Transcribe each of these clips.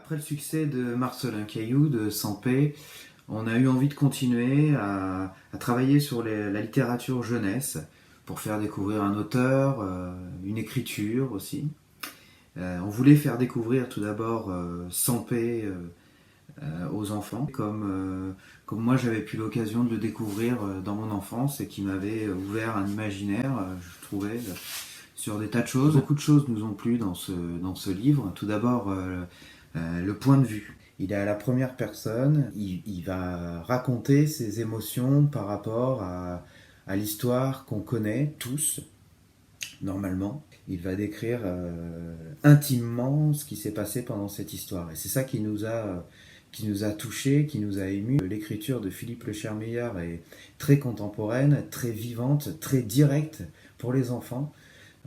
Après le succès de Marcelin Cailloux, de Sampé, on a eu envie de continuer à travailler sur la littérature jeunesse pour faire découvrir un auteur, une écriture aussi. On voulait faire découvrir tout d'abord Sampé aux enfants, comme moi j'avais pu l'occasion de le découvrir dans mon enfance et qui m'avait ouvert un imaginaire, je trouvais, sur des tas de choses. Beaucoup de choses nous ont plu dans ce livre. Tout d'abord, le point de vue. Il est à la première personne, il va raconter ses émotions par rapport à l'histoire qu'on connaît tous, normalement. Il va décrire intimement ce qui s'est passé pendant cette histoire. Et c'est ça qui nous a touchés, qui nous a émus. L'écriture de Philippe Lechermeyer est très contemporaine, très vivante, très directe pour les enfants.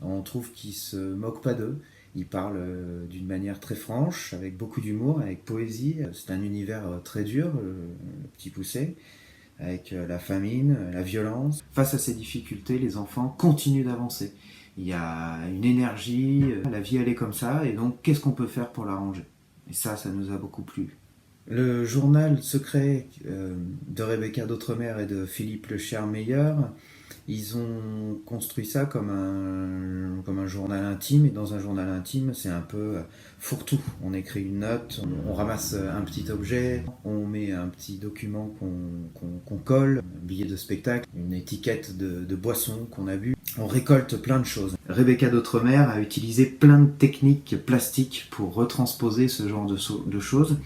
On trouve qu'il se moque pas d'eux. Il parle d'une manière très franche, avec beaucoup d'humour, avec poésie. C'est un univers très dur, le Petit Poucet, avec la famine, la violence. Face à ces difficultés, les enfants continuent d'avancer. Il y a une énergie, la vie elle est comme ça, et donc qu'est-ce qu'on peut faire pour l'arranger? Et ça nous a beaucoup plu. Le journal secret de Rebecca d'Outremer et de Philippe Lechermeyer, ils ont construit ça comme un journal intime, et dans un journal intime, c'est un peu fourre-tout. On écrit une note, on ramasse un petit objet, on met un petit document qu'on colle, un billet de spectacle, une étiquette de boisson qu'on a bu. On récolte plein de choses. Rebecca d'Outremer a utilisé plein de techniques plastiques pour retransposer ce genre de choses.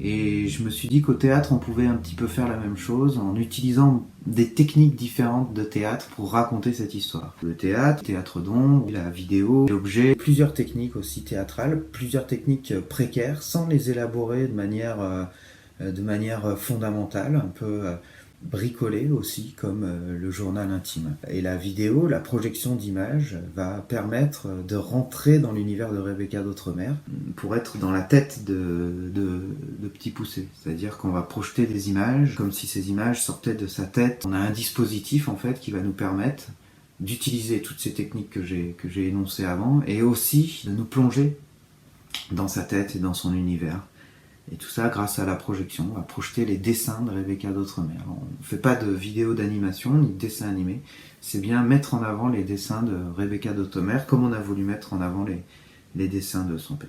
Et je me suis dit qu'au théâtre, on pouvait un petit peu faire la même chose en utilisant des techniques différentes de théâtre pour raconter cette histoire. Le théâtre d'ombre, la vidéo, l'objet, plusieurs techniques aussi théâtrales, plusieurs techniques précaires, sans les élaborer de manière fondamentale, un peu bricolé aussi, comme le journal intime. Et la vidéo, la projection d'images, va permettre de rentrer dans l'univers de Rebecca d'Outremer pour être dans la tête de Petit Poucet. C'est-à-dire qu'on va projeter des images comme si ces images sortaient de sa tête. On a un dispositif en fait qui va nous permettre d'utiliser toutes ces techniques que j'ai énoncées avant et aussi de nous plonger dans sa tête et dans son univers. Et tout ça grâce à la projection, on va projeter les dessins de Rebecca d'Outremer. On ne fait pas de vidéo d'animation ni de dessin animé, c'est bien mettre en avant les dessins de Rebecca d'Outremer comme on a voulu mettre en avant les dessins de Sampé.